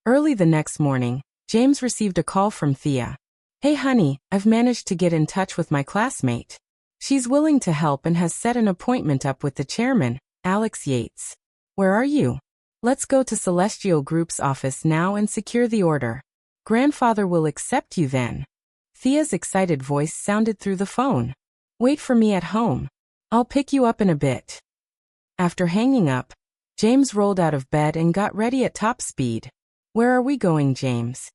Early the next morning, James received a call from Thea. "Hey honey, I've managed to get in touch with my classmate. She's willing to help and has set an appointment up with the chairman, Alex Yates. Where are you? Let's go to Celestial Group's office now and secure the order. Grandfather will accept you then." Thea's excited voice sounded through the phone. "Wait for me at home. I'll pick you up in a bit." After hanging up, James rolled out of bed and got ready at top speed. "Where are we going, James?"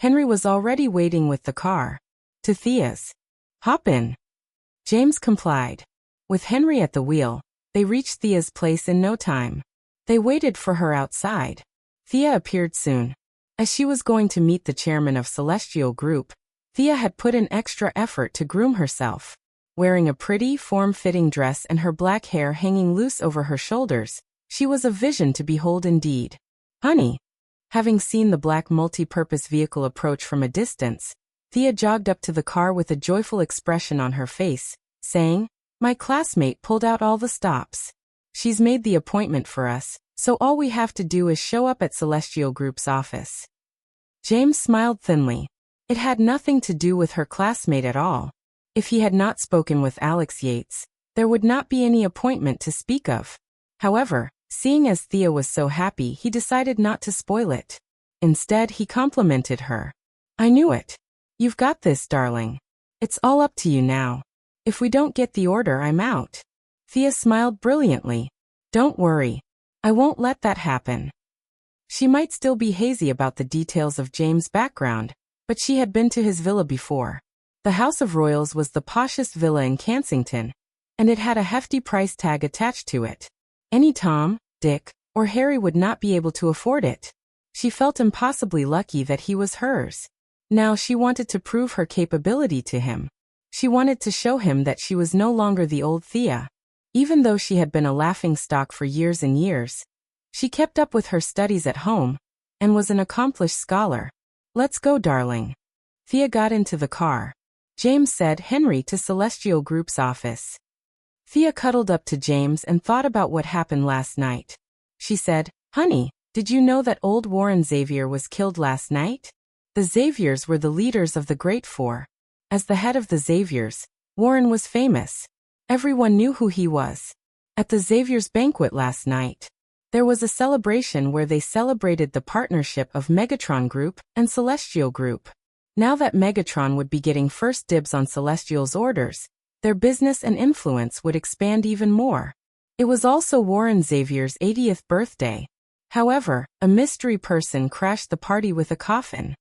Henry was already waiting with the car. "To Thea's. Hop in." James complied. With Henry at the wheel, they reached Thea's place in no time. They waited for her outside. Thea appeared soon. As she was going to meet the chairman of Celestial Group, Thea had put in extra effort to groom herself. Wearing a pretty, form-fitting dress and her black hair hanging loose over her shoulders, she was a vision to behold indeed. "Honey." Having seen the black multi-purpose vehicle approach from a distance, Thea jogged up to the car with a joyful expression on her face, saying, "My classmate pulled out all the stops. She's made the appointment for us, so all we have to do is show up at Celestial Group's office." James smiled thinly. It had nothing to do with her classmate at all. If he had not spoken with Alex Yates, there would not be any appointment to speak of. However, seeing as Thea was so happy, he decided not to spoil it. Instead, he complimented her. "I knew it. You've got this, darling. It's all up to you now. If we don't get the order, I'm out." Thea smiled brilliantly. "Don't worry. I won't let that happen." She might still be hazy about the details of James' background, but she had been to his villa before. The House of Royals was the poshest villa in Kensington, and it had a hefty price tag attached to it. Any Tom, Dick, or Harry would not be able to afford it. She felt impossibly lucky that he was hers. Now she wanted to prove her capability to him. She wanted to show him that she was no longer the old Thea. Even though she had been a laughingstock for years and years, she kept up with her studies at home and was an accomplished scholar. "Let's go, darling." Thea got into the car. James said, "Henry to Celestial Group's office." Thea cuddled up to James and thought about what happened last night. She said, "Honey, did you know that old Warren Xavier was killed last night?" The Xaviers were the leaders of the Great Four. As the head of the Xaviers, Warren was famous. Everyone knew who he was. At the Xaviers banquet last night, there was a celebration where they celebrated the partnership of Megatron Group and Celestial Group. Now that Megatron would be getting first dibs on Celestial's orders, their business and influence would expand even more. It was also Warren Xavier's 80th birthday. However, a mystery person crashed the party with a coffin.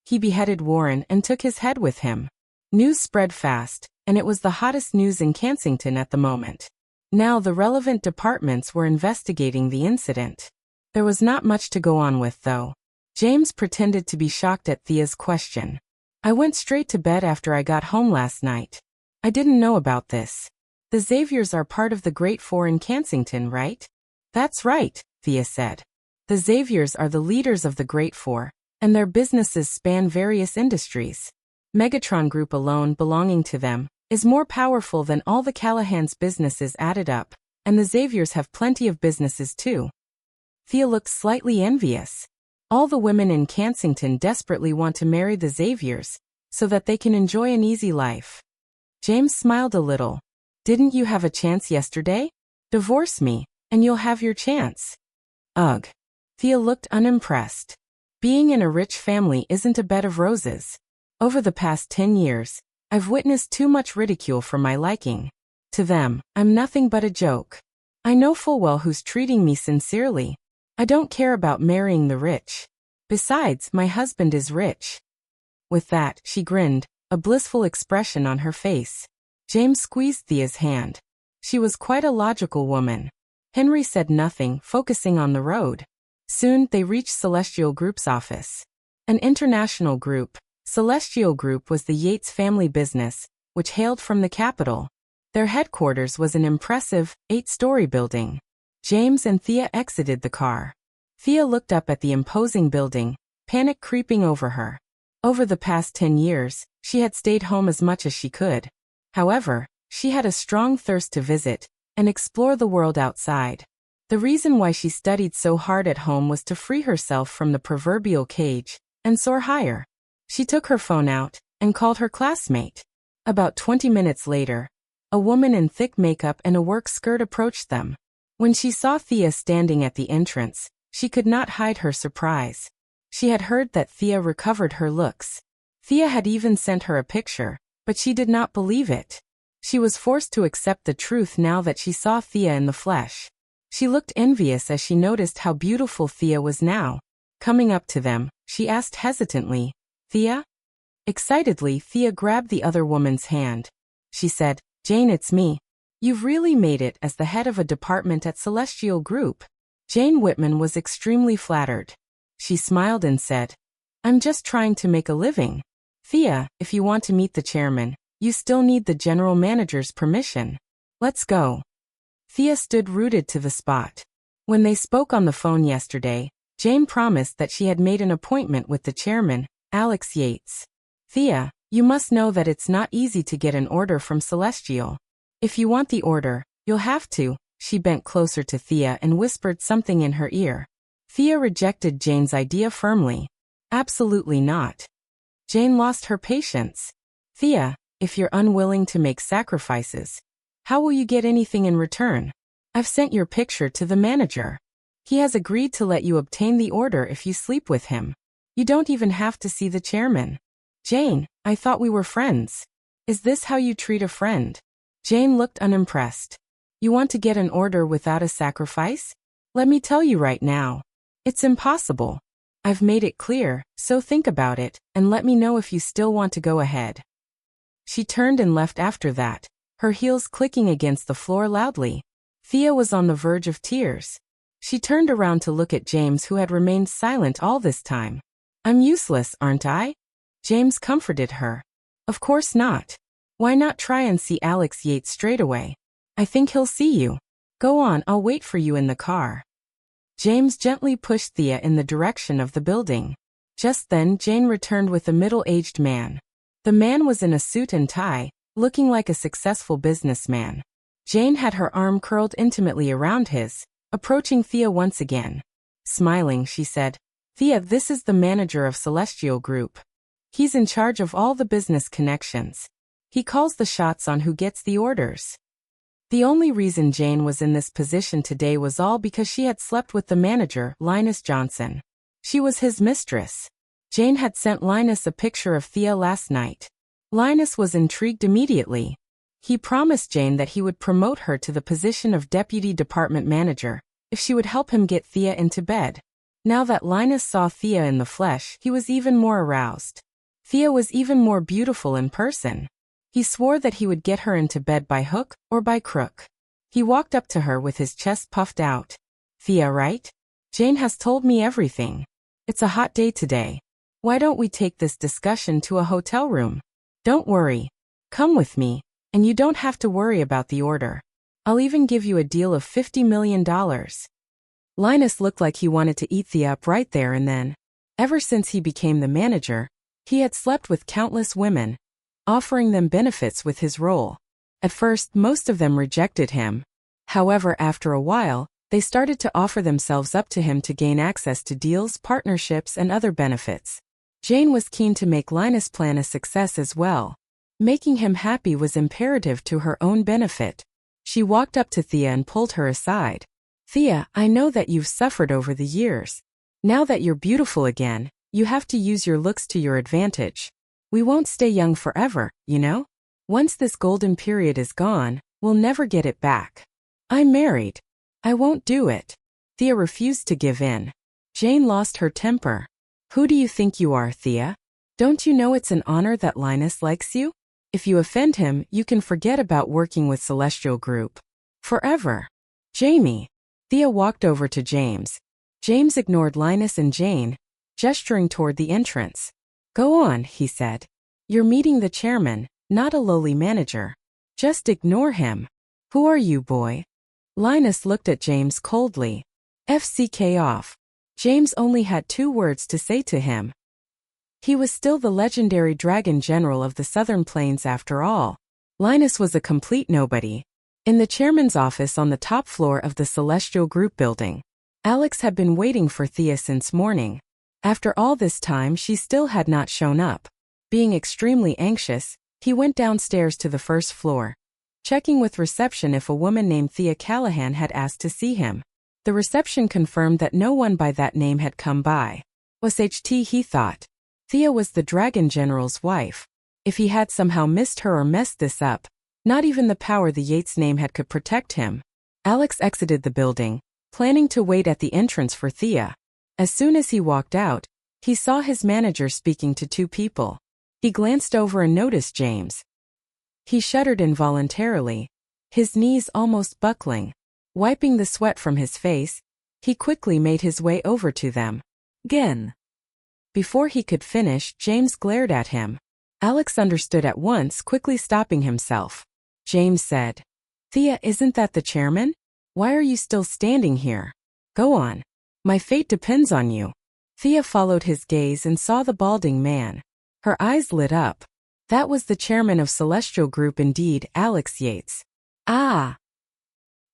He beheaded Warren and took his head with him. News spread fast, and it was the hottest news in Kensington at the moment. Now the relevant departments were investigating the incident. There was not much to go on with, though. James pretended to be shocked at Thea's question. "I went straight to bed after I got home last night. I didn't know about this. The Xaviers are part of the Great Four in Kensington, right?" "That's right," Thea said. "The Xaviers are the leaders of the Great Four, and their businesses span various industries. Megatron Group alone, belonging to them, is more powerful than all the Callahan's businesses added up, and the Xaviers have plenty of businesses too." Thea looked slightly envious. All the women in Kensington desperately want to marry the Xaviers, so that they can enjoy an easy life. James smiled a little. "Didn't you have a chance yesterday? Divorce me, and you'll have your chance." "Ugh." Thea looked unimpressed. "Being in a rich family isn't a bed of roses. Over the past 10 years, I've witnessed too much ridicule for my liking. To them, I'm nothing but a joke. I know full well who's treating me sincerely. I don't care about marrying the rich. Besides, my husband is rich." With that, she grinned, a blissful expression on her face. James squeezed Thea's hand. She was quite a logical woman. Henry said nothing, focusing on the road. Soon, they reached Celestial Group's office. An international group, Celestial Group was the Yates family business, which hailed from the capital. Their headquarters was an impressive, 8-story building. James and Thea exited the car. Thea looked up at the imposing building, panic creeping over her. Over the past 10 years, she had stayed home as much as she could. However, she had a strong thirst to visit and explore the world outside. The reason why she studied so hard at home was to free herself from the proverbial cage and soar higher. She took her phone out and called her classmate. About 20 minutes later, a woman in thick makeup and a work skirt approached them. When she saw Thea standing at the entrance, she could not hide her surprise. She had heard that Thea recovered her looks. Thea had even sent her a picture, but she did not believe it. She was forced to accept the truth now that she saw Thea in the flesh. She looked envious as she noticed how beautiful Thea was now. Coming up to them, she asked hesitantly, "Thea?" Excitedly, Thea grabbed the other woman's hand. She said, "Jane, it's me. You've really made it as the head of a department at Celestial Group." Jane Whitman was extremely flattered. She smiled and said, "I'm just trying to make a living. Thea, if you want to meet the chairman, you still need the general manager's permission. Let's go." Thea stood rooted to the spot. When they spoke on the phone yesterday, Jane promised that she had made an appointment with the chairman, Alex Yates. "Thea, you must know that it's not easy to get an order from Celestial. If you want the order, you'll have to." She bent closer to Thea and whispered something in her ear. Thea rejected Jane's idea firmly. "Absolutely not." Jane lost her patience. "Thea, if you're unwilling to make sacrifices, how will you get anything in return? I've sent your picture to the manager. He has agreed to let you obtain the order if you sleep with him. You don't even have to see the chairman." "Jane, I thought we were friends. Is this how you treat a friend?" Jane looked unimpressed. "You want to get an order without a sacrifice? Let me tell you right now. It's impossible. I've made it clear, so think about it, and let me know if you still want to go ahead." She turned and left after that, her heels clicking against the floor loudly. Thea was on the verge of tears. She turned around to look at James, who had remained silent all this time. "I'm useless, aren't I?" James comforted her. "Of course not. Why not try and see Alex Yates straight away? I think he'll see you. Go on, I'll wait for you in the car." James gently pushed Thea in the direction of the building. Just then Jane returned with a middle-aged man. The man was in a suit and tie, looking like a successful businessman. Jane had her arm curled intimately around his, approaching Thea once again. Smiling, she said, "Thea, this is the manager of Celestial Group. He's in charge of all the business connections. He calls the shots on who gets the orders." The only reason Jane was in this position today was all because she had slept with the manager, Linus Johnson. She was his mistress. Jane had sent Linus a picture of Thea last night. Linus was intrigued immediately. He promised Jane that he would promote her to the position of deputy department manager if she would help him get Thea into bed. Now that Linus saw Thea in the flesh, he was even more aroused. Thea was even more beautiful in person. He swore that he would get her into bed by hook or by crook. He walked up to her with his chest puffed out. "Thea, right? Jane has told me everything. It's a hot day today. Why don't we take this discussion to a hotel room? Don't worry. Come with me, and you don't have to worry about the order. I'll even give you a deal of $50 million. Linus looked like he wanted to eat Thea up right there and then. Ever since he became the manager, he had slept with countless women, offering them benefits with his role. At first, most of them rejected him. However, after a while, they started to offer themselves up to him to gain access to deals, partnerships, and other benefits. Jane was keen to make Linus' plan a success as well. Making him happy was imperative to her own benefit. She walked up to Thea and pulled her aside. "Thea, I know that you've suffered over the years. Now that you're beautiful again, you have to use your looks to your advantage. We won't stay young forever, you know? Once this golden period is gone, we'll never get it back. I'm married. I won't do it." Thea refused to give in. Jane lost her temper. "Who do you think you are, Thea? Don't you know it's an honor that Linus likes you? If you offend him, you can forget about working with Celestial Group. Forever." "Jamie." Thea walked over to James. James ignored Linus and Jane, gesturing toward the entrance. "Go on," he said. "You're meeting the chairman, not a lowly manager. Just ignore him." "Who are you, boy?" Linus looked at James coldly. "FCK off." James only had 2 words to say to him. He was still the legendary Dragon General of the Southern Plains after all. Linus was a complete nobody. In the chairman's office on the top floor of the Celestial Group building, Alex had been waiting for Thea since morning. After all this time, she still had not shown up. Being extremely anxious, he went downstairs to the first floor, checking with reception if a woman named Thea Callahan had asked to see him. The reception confirmed that no one by that name had come by. OSHT, he thought. Thea was the Dragon General's wife. If he had somehow missed her or messed this up, not even the power the Yates name had could protect him. Alex exited the building, planning to wait at the entrance for Thea. As soon as he walked out, he saw his manager speaking to two people. He glanced over and noticed James. He shuddered involuntarily, his knees almost buckling. Wiping the sweat from his face, he quickly made his way over to them. Again. Before he could finish, James glared at him. Alex understood at once, quickly stopping himself. James said, "Thea, isn't that the chairman? Why are you still standing here? Go on. My fate depends on you." Thea followed his gaze and saw the balding man. Her eyes lit up. That was the chairman of Celestial Group indeed, Alex Yates. Ah!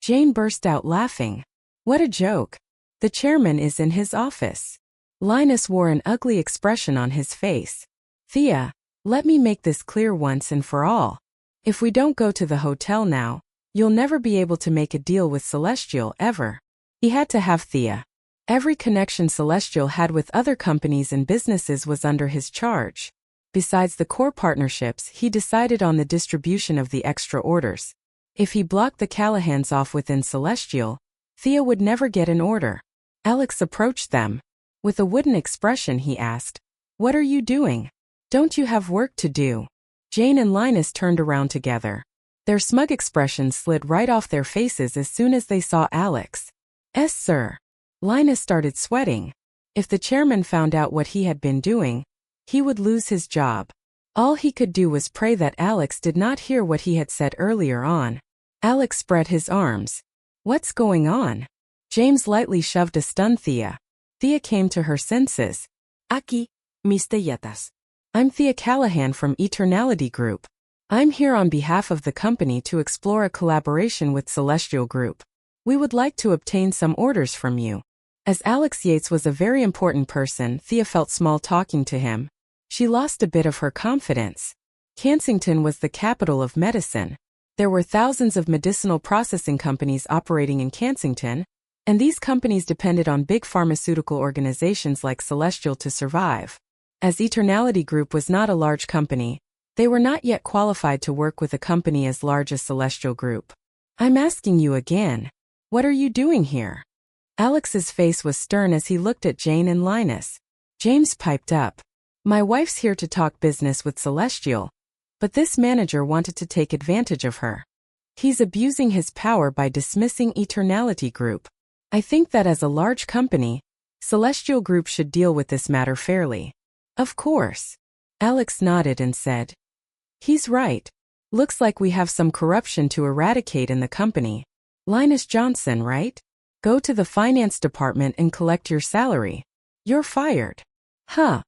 Jane burst out laughing. What a joke. The chairman is in his office. Linus wore an ugly expression on his face. Thea, let me make this clear once and for all. If we don't go to the hotel now, you'll never be able to make a deal with Celestial ever. He had to have Thea. Every connection Celestial had with other companies and businesses was under his charge. Besides the core partnerships, he decided on the distribution of the extra orders. If he blocked the Callahans off within Celestial, Thea would never get an order. Alex approached them. With a wooden expression, he asked, "What are you doing? Don't you have work to do?" Jane and Linus turned around together. Their smug expressions slid right off their faces as soon as they saw Alex. "Yes, sir." Linus started sweating. If the chairman found out what he had been doing, he would lose his job. All he could do was pray that Alex did not hear what he had said earlier on. Alex spread his arms. "What's going on?" James lightly shoved a stunned Thea. Thea came to her senses. "Aquí, mis teyatas. I'm Thea Callahan from Eternality Group. I'm here on behalf of the company to explore a collaboration with Celestial Group. We would like to obtain some orders from you." As Alex Yates was a very important person, Thea felt small talking to him. She lost a bit of her confidence. Kensington was the capital of medicine. There were thousands of medicinal processing companies operating in Kensington, and these companies depended on big pharmaceutical organizations like Celestial to survive. As Eternality Group was not a large company, they were not yet qualified to work with a company as large as Celestial Group. "I'm asking you again. What are you doing here?" Alex's face was stern as he looked at Jane and Linus. James piped up. "My wife's here to talk business with Celestial, but this manager wanted to take advantage of her. He's abusing his power by dismissing Eternality Group. I think that as a large company, Celestial Group should deal with this matter fairly." "Of course." Alex nodded and said, "He's right. Looks like we have some corruption to eradicate in the company. Linus Johnson, right? Go to the finance department and collect your salary. You're fired." "Huh."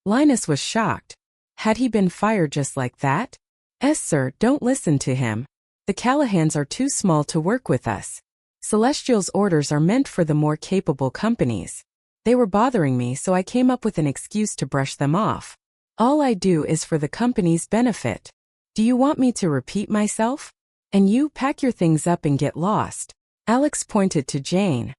Linus was shocked. Had he been fired just like that? "Yes, sir, don't listen to him. The Callahans are too small to work with us. Celestial's orders are meant for the more capable companies. They were bothering me, so I came up with an excuse to brush them off. All I do is for the company's benefit. Do you want me to repeat myself? And you, pack your things up and get lost." Alex pointed to Jane.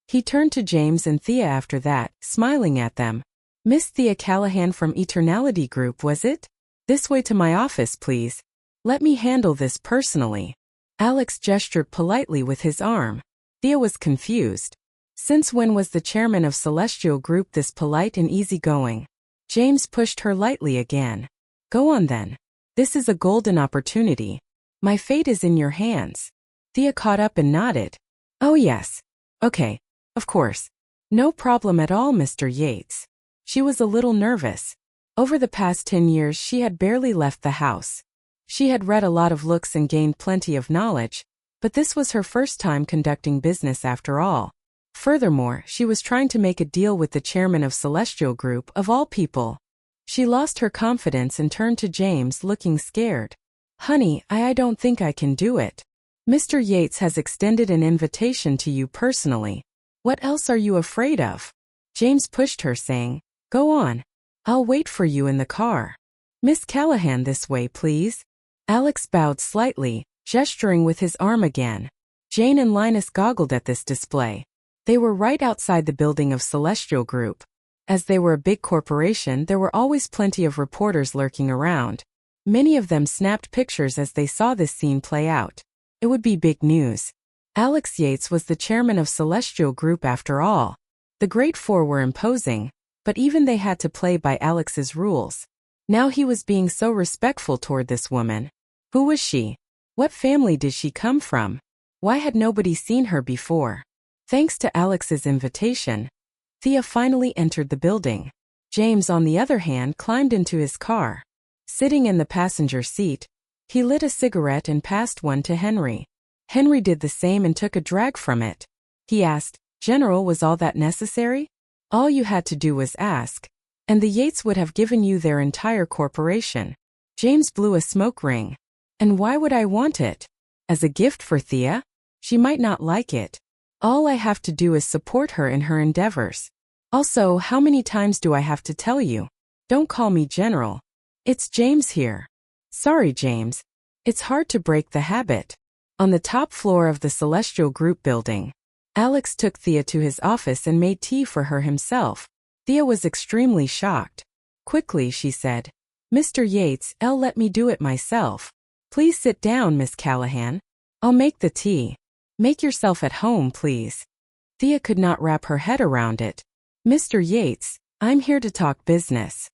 He turned to James and Thea after that, smiling at them. "Miss Thea Callahan from Eternality Group, was it? This way to my office, please. Let me handle this personally." Alex gestured politely with his arm. Thea was confused. Since when was the chairman of Celestial Group this polite and easygoing? James pushed her lightly again. "Go on then. This is a golden opportunity. My fate is in your hands." Thea caught up and nodded. "Oh yes. Okay. Of course. No problem at all, Mr. Yates." She was a little nervous. Over the past 10 years she had barely left the house. She had read a lot of books and gained plenty of knowledge, but this was her first time conducting business after all. Furthermore, she was trying to make a deal with the chairman of Celestial Group, of all people. She lost her confidence and turned to James, looking scared. "Honey, I don't think I can do it." Mr. Yates has extended an invitation to you personally. What else are you afraid of? James pushed her, saying, Go on. I'll wait for you in the car. Miss Callahan, this way, please. Alex bowed slightly, gesturing with his arm again. Jane and Linus goggled at this display. They were right outside the building of Celestial Group. As they were a big corporation, there were always plenty of reporters lurking around. Many of them snapped pictures as they saw this scene play out. It would be big news. Alex Yates was the chairman of Celestial Group after all. The Great Four were imposing, but even they had to play by Alex's rules. Now he was being so respectful toward this woman. Who was she? What family did she come from? Why had nobody seen her before? Thanks to Alex's invitation, Thea finally entered the building. James, on the other hand, climbed into his car. Sitting in the passenger seat, he lit a cigarette and passed one to Henry. Henry did the same and took a drag from it. He asked, General, was all that necessary? All you had to do was ask, and the Yates would have given you their entire corporation. James blew a smoke ring. And why would I want it? As a gift for Thea? She might not like it. All I have to do is support her in her endeavors. Also, how many times do I have to tell you? Don't call me General. It's James here. Sorry, James. It's hard to break the habit. On the top floor of the Celestial Group building, Alex took Thea to his office and made tea for her himself. Thea was extremely shocked. Quickly, she said, Mr. Yates, let me do it myself. Please sit down, Miss Callahan. I'll make the tea. Make yourself at home, please. Thea could not wrap her head around it. Mr. Yates, I'm here to talk business.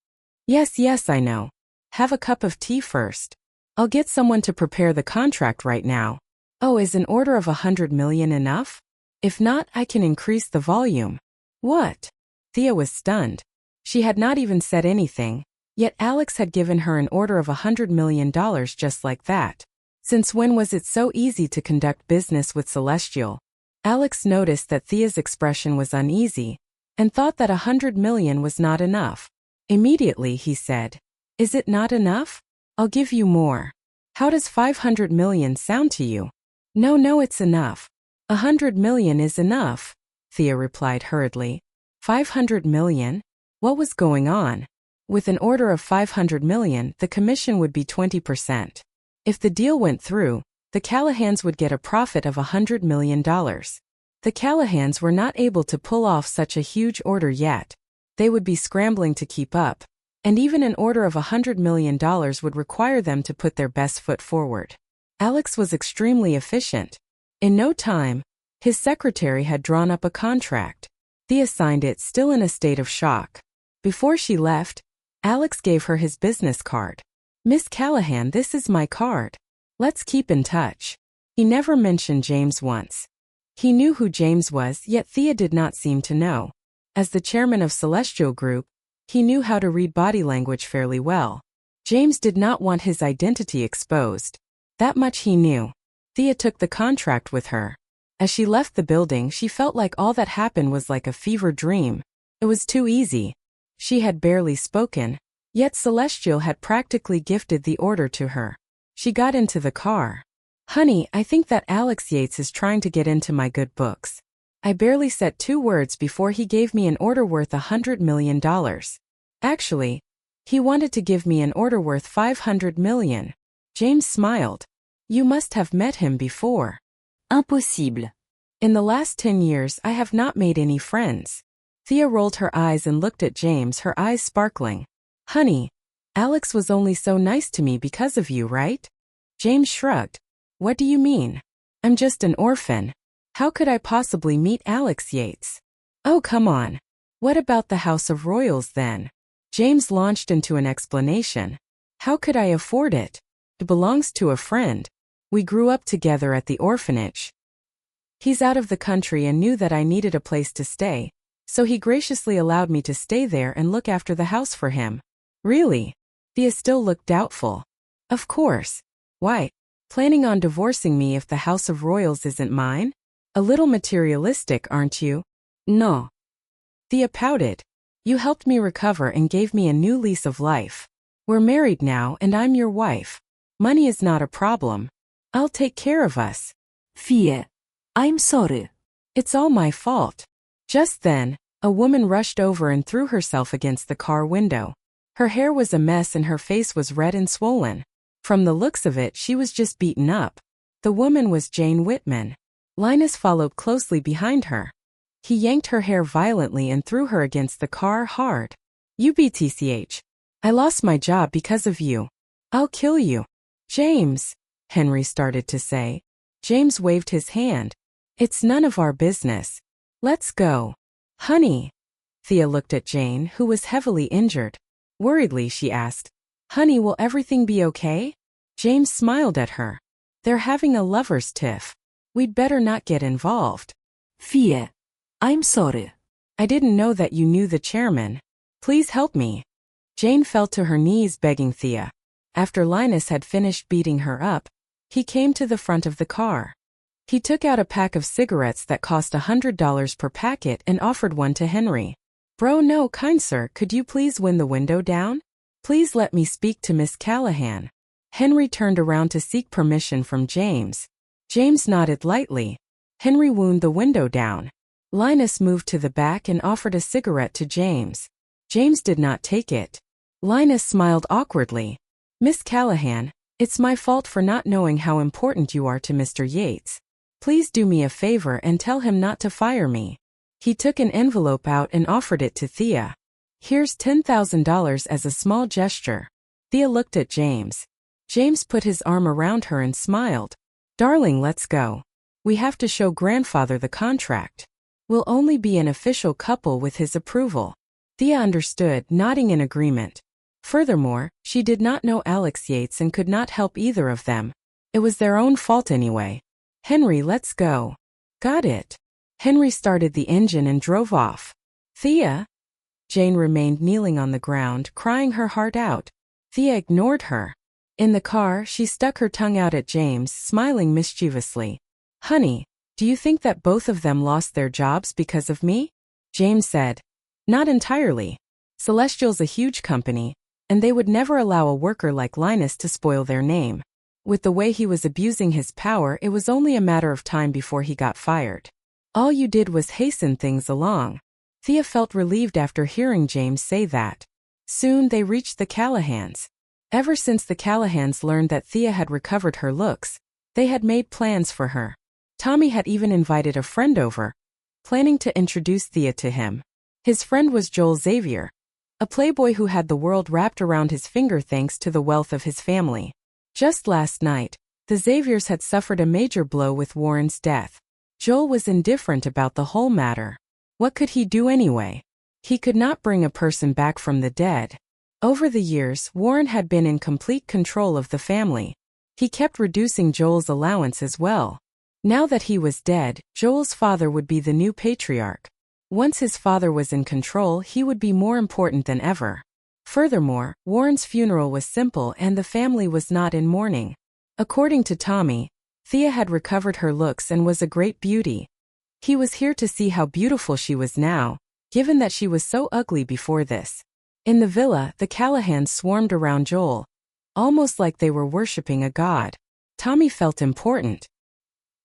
Yes, I know. Have a cup of tea first. I'll get someone to prepare the contract right now. Oh, is an order of 100 million enough? If not, I can increase the volume. What? Thea was stunned. She had not even said anything, yet Alex had given her an order of $100 million just like that. Since when was it so easy to conduct business with Celestial? Alex noticed that Thea's expression was uneasy, and thought that 100 million was not enough. Immediately he said, Is it not enough? I'll give you more. How does 500 million sound to you? No, it's enough. 100 million is enough, Thea replied hurriedly. 500 million? What was going on? With an order of 500 million, the commission would be 20%. If the deal went through, the Callahans would get a profit of $100 million. The Callahans were not able to pull off such a huge order yet. They would be scrambling to keep up, and even an order of $100 million would require them to put their best foot forward. Alex was extremely efficient. In no time, his secretary had drawn up a contract. Thea signed it, still in a state of shock. Before she left, Alex gave her his business card. Miss Callahan, this is my card. Let's keep in touch. He never mentioned James once. He knew who James was, yet Thea did not seem to know. As the chairman of Celestial Group, he knew how to read body language fairly well. James did not want his identity exposed. That much he knew. Thea took the contract with her. As she left the building, she felt like all that happened was like a fever dream. It was too easy. She had barely spoken, yet Celestial had practically gifted the order to her. She got into the car. Honey, I think that Alex Yates is trying to get into my good books. I barely said 2 words before he gave me an order worth $100 million. Actually, he wanted to give me an order worth 500 million. James smiled. You must have met him before. Impossible. In the last 10 years, I have not made any friends. Thea rolled her eyes and looked at James, her eyes sparkling. Honey, Alex was only so nice to me because of you, right? James shrugged. What do you mean? I'm just an orphan. How could I possibly meet Alex Yates? Oh, come on. What about the House of Royals then? James launched into an explanation. How could I afford it? It belongs to a friend. We grew up together at the orphanage. He's out of the country and knew that I needed a place to stay, so he graciously allowed me to stay there and look after the house for him. Really? Thea still looked doubtful. Of course. Why? Planning on divorcing me if the House of Royals isn't mine? A little materialistic, aren't you? No. Thea pouted. You helped me recover and gave me a new lease of life. We're married now and I'm your wife. Money is not a problem. I'll take care of us. Thea, I'm sorry. It's all my fault. Just then, a woman rushed over and threw herself against the car window. Her hair was a mess and her face was red and swollen. From the looks of it, she was just beaten up. The woman was Jane Whitman. Linus followed closely behind her. He yanked her hair violently and threw her against the car hard. You BTCH. I lost my job because of you. I'll kill you. James, Henry started to say. James waved his hand. It's none of our business. Let's go. Honey. Thea looked at Jane, who was heavily injured. Worriedly, she asked, Honey, will everything be okay? James smiled at her. They're having a lover's tiff. We'd better not get involved. Thea, I'm sorry. I didn't know that you knew the chairman. Please help me. Jane fell to her knees begging Thea. After Linus had finished beating her up, he came to the front of the car. He took out a pack of cigarettes that cost $100 per packet and offered one to Henry. Bro, no, kind sir, could you please wind the window down? Please let me speak to Miss Callahan. Henry turned around to seek permission from James. James nodded lightly. Henry wound the window down. Linus moved to the back and offered a cigarette to James. James did not take it. Linus smiled awkwardly. Miss Callahan, it's my fault for not knowing how important you are to Mr. Yates. Please do me a favor and tell him not to fire me. He took an envelope out and offered it to Thea. Here's $10,000 as a small gesture. Thea looked at James. James put his arm around her and smiled. Darling, let's go. We have to show grandfather the contract. We'll only be an official couple with his approval. Thea understood, nodding in agreement. Furthermore, she did not know Alex Yates and could not help either of them. It was their own fault anyway. Henry, let's go. Got it. Henry started the engine and drove off. Thea? Jane remained kneeling on the ground, crying her heart out. Thea ignored her. In the car, she stuck her tongue out at James, smiling mischievously. Honey, do you think that both of them lost their jobs because of me? James said. Not entirely. Celestial's a huge company, and they would never allow a worker like Linus to spoil their name. With the way he was abusing his power, it was only a matter of time before he got fired. All you did was hasten things along. Thea felt relieved after hearing James say that. Soon they reached the Callahans. Ever since the Callahans learned that Thea had recovered her looks, they had made plans for her. Tommy had even invited a friend over, planning to introduce Thea to him. His friend was Joel Xavier, a playboy who had the world wrapped around his finger thanks to the wealth of his family. Just last night, the Xaviers had suffered a major blow with Warren's death. Joel was indifferent about the whole matter. What could he do anyway? He could not bring a person back from the dead. Over the years, Warren had been in complete control of the family. He kept reducing Joel's allowance as well. Now that he was dead, Joel's father would be the new patriarch. Once his father was in control, he would be more important than ever. Furthermore, Warren's funeral was simple and the family was not in mourning. According to Tommy, Thea had recovered her looks and was a great beauty. He was here to see how beautiful she was now, given that she was so ugly before this. In the villa, the Callahans swarmed around Joel, almost like they were worshipping a god. Tommy felt important.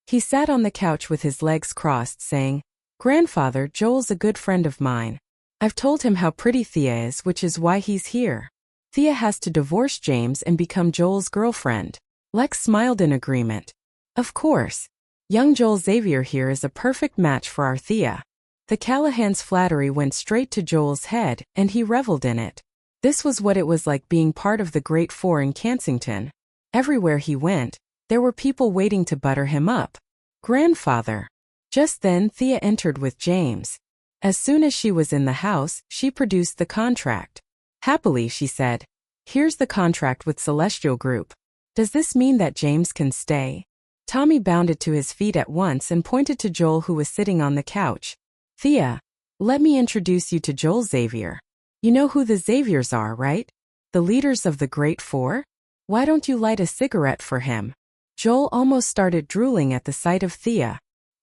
He sat on the couch with his legs crossed, saying, Grandfather, Joel's a good friend of mine. I've told him how pretty Thea is, which is why he's here. Thea has to divorce James and become Joel's girlfriend. Lex smiled in agreement. Of course. Young Joel Xavier here is a perfect match for our Thea. The Callahans' flattery went straight to Joel's head, and he reveled in it. This was what it was like being part of the Great Four in Kensington. Everywhere he went, there were people waiting to butter him up. Grandfather. Just then Thea entered with James. As soon as she was in the house, she produced the contract. Happily, she said, Here's the contract with Celestial Group. Does this mean that James can stay? Tommy bounded to his feet at once and pointed to Joel, who was sitting on the couch. Thea, let me introduce you to Joel Xavier. You know who the Xaviers are, right? The leaders of the Great Four? Why don't you light a cigarette for him? Joel almost started drooling at the sight of Thea.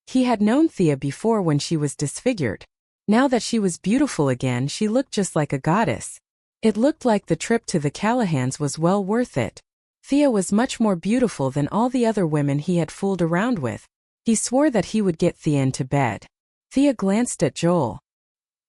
He had known Thea before when she was disfigured. Now that she was beautiful again, she looked just like a goddess. It looked like the trip to the Callahans was well worth it. Thea was much more beautiful than all the other women he had fooled around with. He swore that he would get Thea into bed. Thea glanced at Joel.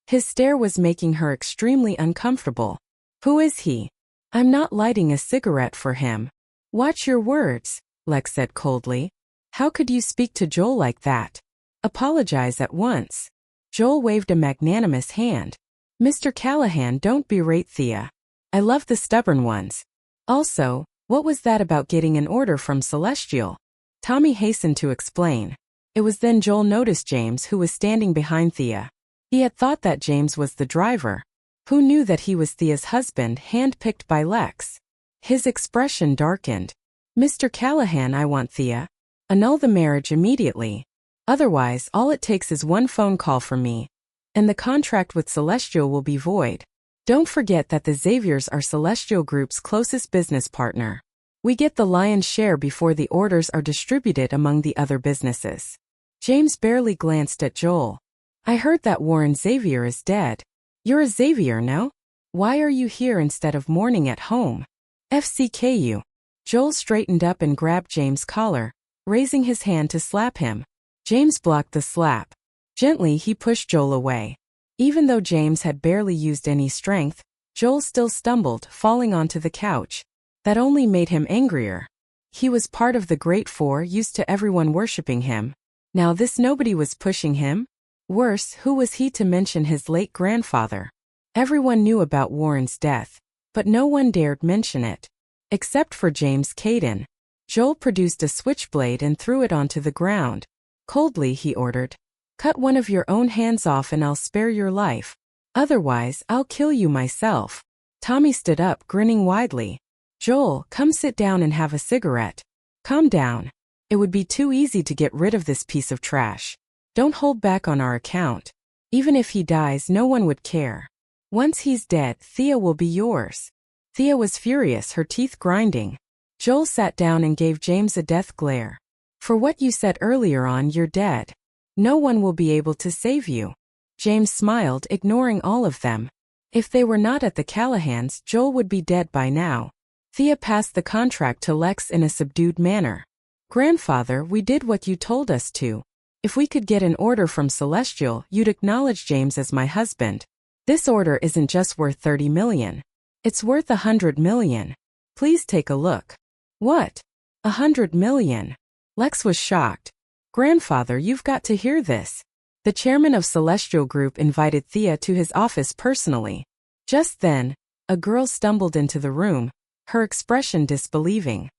His stare was making her extremely uncomfortable. Who is he? I'm not lighting a cigarette for him. Watch your words, Lex said coldly. How could you speak to Joel like that? Apologize at once. Joel waved a magnanimous hand. Mr. Callahan, don't berate Thea. I love the stubborn ones. Also, what was that about getting an order from Celestial? Tommy hastened to explain. It was then Joel noticed James, who was standing behind Thea. He had thought that James was the driver. Who knew that he was Thea's husband, handpicked by Lex? His expression darkened. Mr. Callahan, I want Thea. Annul the marriage immediately. Otherwise, all it takes is one phone call from me, and the contract with Celestial will be void. Don't forget that the Xaviers are Celestial Group's closest business partner. We get the lion's share before the orders are distributed among the other businesses. James barely glanced at Joel. I heard that Warren Xavier is dead. You're a Xavier, no? Why are you here instead of mourning at home? FCKU. Joel straightened up and grabbed James' collar, raising his hand to slap him. James blocked the slap. Gently, he pushed Joel away. Even though James had barely used any strength, Joel still stumbled, falling onto the couch. That only made him angrier. He was part of the Great Four, used to everyone worshipping him. Now this nobody was pushing him? Worse, who was he to mention his late grandfather? Everyone knew about Warren's death, but no one dared mention it. Except for James Caden. Joel produced a switchblade and threw it onto the ground. Coldly, he ordered. Cut one of your own hands off and I'll spare your life. Otherwise, I'll kill you myself. Tommy stood up, grinning widely. Joel, come sit down and have a cigarette. Calm down. It would be too easy to get rid of this piece of trash. Don't hold back on our account. Even if he dies, no one would care. Once he's dead, Thea will be yours. Thea was furious, her teeth grinding. Joel sat down and gave James a death glare. For what you said earlier on, you're dead. No one will be able to save you. James smiled, ignoring all of them. If they were not at the Callahans, Joel would be dead by now. Thea passed the contract to Lex in a subdued manner. Grandfather, we did what you told us to. If we could get an order from Celestial, you'd acknowledge James as my husband. This order isn't just worth 30 million. It's worth 100 million. Please take a look. What? 100 million? Lex was shocked. Grandfather, you've got to hear this. The chairman of Celestial Group invited Thea to his office personally. Just then, a girl stumbled into the room, her expression disbelieving.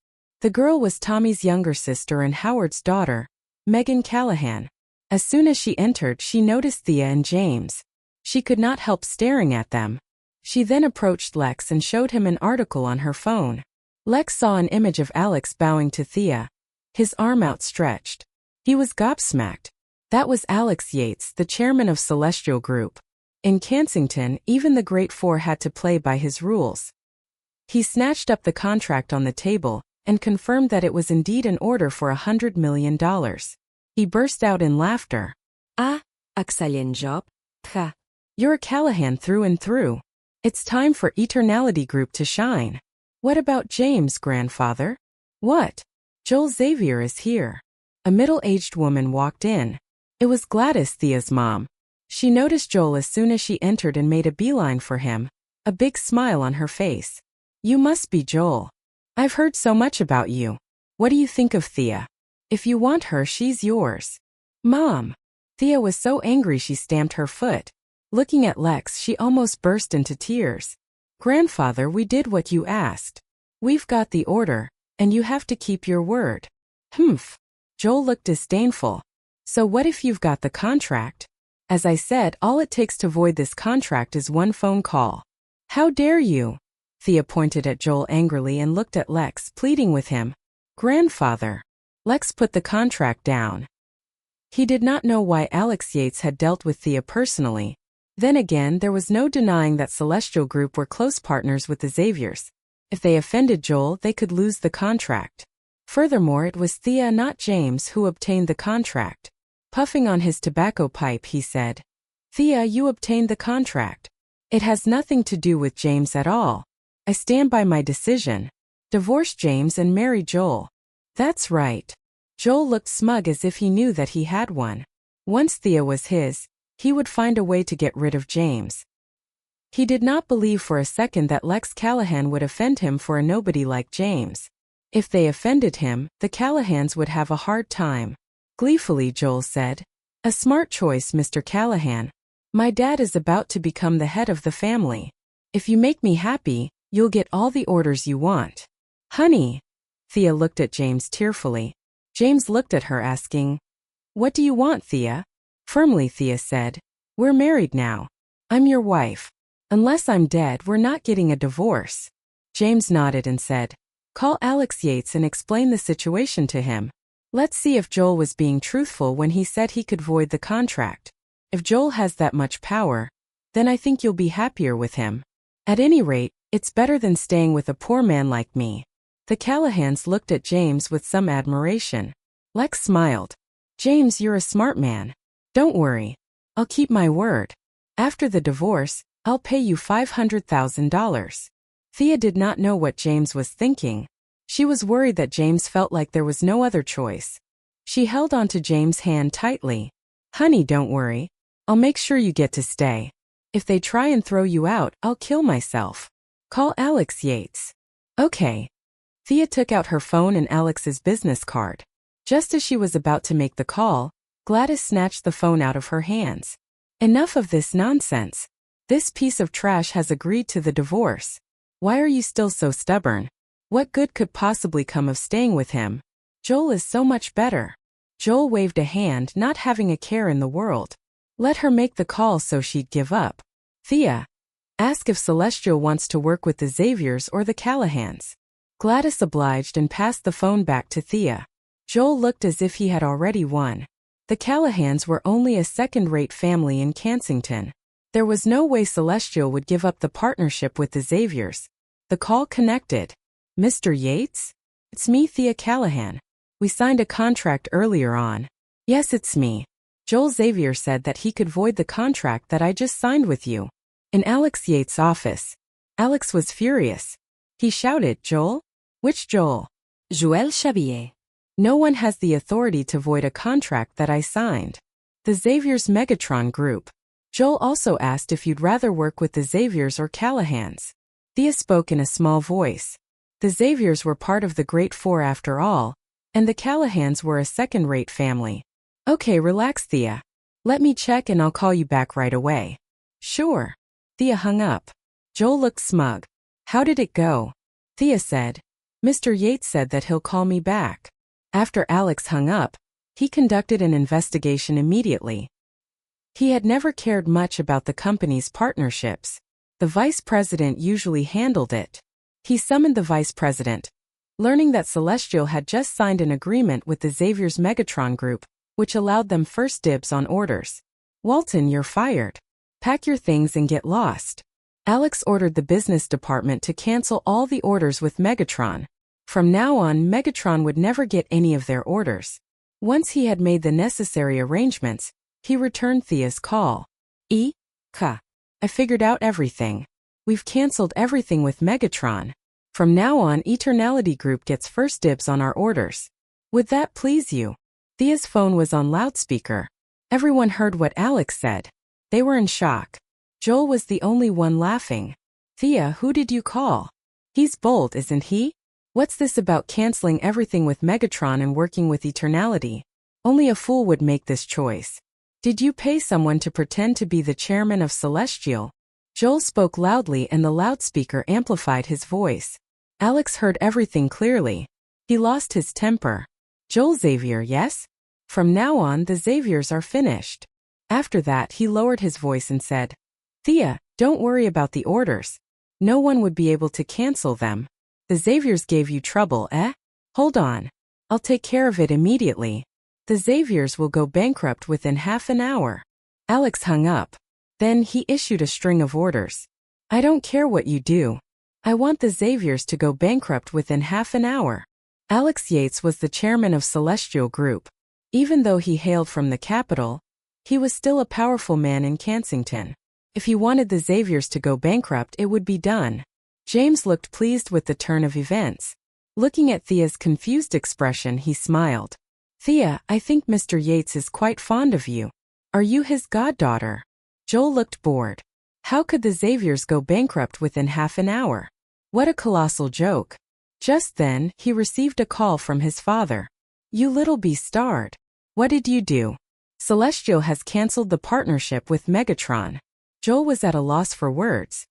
The girl was Tommy's younger sister and Howard's daughter, Megan Callahan. As soon as she entered, she noticed Thea and James. She could not help staring at them. She then approached Lex and showed him an article on her phone. Lex saw an image of Alex bowing to Thea, his arm outstretched. He was gobsmacked. That was Alex Yates, the chairman of Celestial Group. In Kensington, even the Great Four had to play by his rules. He snatched up the contract on the table and confirmed that it was indeed an order for $100 million. He burst out in laughter. Ah, excellent job. Ha. You're a Callahan through and through. It's time for Eternality Group to shine. What about James, grandfather? What? Joel Xavier is here. A middle-aged woman walked in. It was Gladys, Thea's mom. She noticed Joel as soon as she entered and made a beeline for him, a big smile on her face. You must be Joel. I've heard so much about you. What do you think of Thea? If you want her, she's yours. Mom. Thea was so angry she stamped her foot. Looking at Lex, she almost burst into tears. Grandfather, we did what you asked. We've got the order, and you have to keep your word. Humph. Joel looked disdainful. So what if you've got the contract? As I said, all it takes to void this contract is one phone call. How dare you? Thea pointed at Joel angrily and looked at Lex, pleading with him. Grandfather. Lex put the contract down. He did not know why Alex Yates had dealt with Thea personally. Then again, there was no denying that Celestial Group were close partners with the Xaviers. If they offended Joel, they could lose the contract. Furthermore, it was Thea, not James, who obtained the contract. Puffing on his tobacco pipe, he said, Thea, you obtained the contract. It has nothing to do with James at all. I stand by my decision. Divorce James and marry Joel. That's right. Joel looked smug as if he knew that he had one. Once Thea was his, he would find a way to get rid of James. He did not believe for a second that Lex Callahan would offend him for a nobody like James. If they offended him, the Callahans would have a hard time. Gleefully, Joel said. A smart choice, Mr. Callahan. My dad is about to become the head of the family. If you make me happy, you'll get all the orders you want. Honey. Thea looked at James tearfully. James looked at her asking, What do you want, Thea? Firmly, Thea said. We're married now. I'm your wife. Unless I'm dead, we're not getting a divorce. James nodded and said, Call Alex Yates and explain the situation to him. Let's see if Joel was being truthful when he said he could void the contract. If Joel has that much power, then I think you'll be happier with him. At any rate, it's better than staying with a poor man like me. The Callahans looked at James with some admiration. Lex smiled. James, you're a smart man. Don't worry. I'll keep my word. After the divorce, I'll pay you $500,000. Thea did not know what James was thinking. She was worried that James felt like there was no other choice. She held onto James' hand tightly. Honey, don't worry. I'll make sure you get to stay. If they try and throw you out, I'll kill myself. Call Alex Yates. Okay. Thea took out her phone and Alex's business card. Just as she was about to make the call, Gladys snatched the phone out of her hands. Enough of this nonsense. This piece of trash has agreed to the divorce. Why are you still so stubborn? What good could possibly come of staying with him? Joel is so much better. Joel waved a hand, not having a care in the world. Let her make the call so she'd give up. Thea, ask if Celestial wants to work with the Xaviers or the Callahans. Gladys obliged and passed the phone back to Thea. Joel looked as if he had already won. The Callahans were only a second-rate family in Kensington. There was no way Celestial would give up the partnership with the Xaviers. The call connected. Mr. Yates? It's me, Thea Callahan. We signed a contract earlier on. Yes, it's me. Joel Xavier said that he could void the contract that I just signed with you. In Alex Yates' office. Alex was furious. He shouted, Joel? Which Joel? Joël Xavier. No one has the authority to void a contract that I signed. The Xaviers Megatron Group. Joel also asked if you'd rather work with the Xaviers or Callahans. Thea spoke in a small voice. The Xaviers were part of the Great Four after all, and the Callahans were a second-rate family. Okay, relax, Thea. Let me check and I'll call you back right away. Sure. Thea hung up. Joel looked smug. How did it go? Thea said. Mr. Yates said that he'll call me back. After Alex hung up, he conducted an investigation immediately. He had never cared much about the company's partnerships. The vice president usually handled it. He summoned the vice president. Learning that Celestial had just signed an agreement with the Xavier's Megatron Group, which allowed them first dibs on orders. Walton, you're fired. Pack your things and get lost. Alex ordered the business department to cancel all the orders with Megatron. From now on, Megatron would never get any of their orders. Once he had made the necessary arrangements, he returned Thea's call. I figured out everything. We've canceled everything with Megatron. From now on, Eternality Group gets first dibs on our orders. Would that please you? Thea's phone was on loudspeaker. Everyone heard what Alex said. They were in shock. Joel was the only one laughing. Thea, who did you call? He's bold, isn't he? What's this about canceling everything with Megatron and working with Eternality? Only a fool would make this choice. Did you pay someone to pretend to be the chairman of Celestial? Joel spoke loudly and the loudspeaker amplified his voice. Alex heard everything clearly. He lost his temper. Joel Xavier, yes? From now on, the Xaviers are finished. After that, he lowered his voice and said, Thea, don't worry about the orders. No one would be able to cancel them. The Xaviers gave you trouble, eh? Hold on. I'll take care of it immediately. The Xaviers will go bankrupt within half an hour. Alex hung up. Then he issued a string of orders. I don't care what you do. I want the Xaviers to go bankrupt within half an hour. Alex Yates was the chairman of Celestial Group. Even though he hailed from the capital, he was still a powerful man in Kensington. If he wanted the Xaviers to go bankrupt, it would be done. James looked pleased with the turn of events. Looking at Thea's confused expression, he smiled. Thea, I think Mr. Yates is quite fond of you. Are you his goddaughter? Joel looked bored. How could the Xaviers go bankrupt within half an hour? What a colossal joke. Just then, he received a call from his father. You little bastard. What did you do? Celestial has cancelled the partnership with Megatron. Joel was at a loss for words.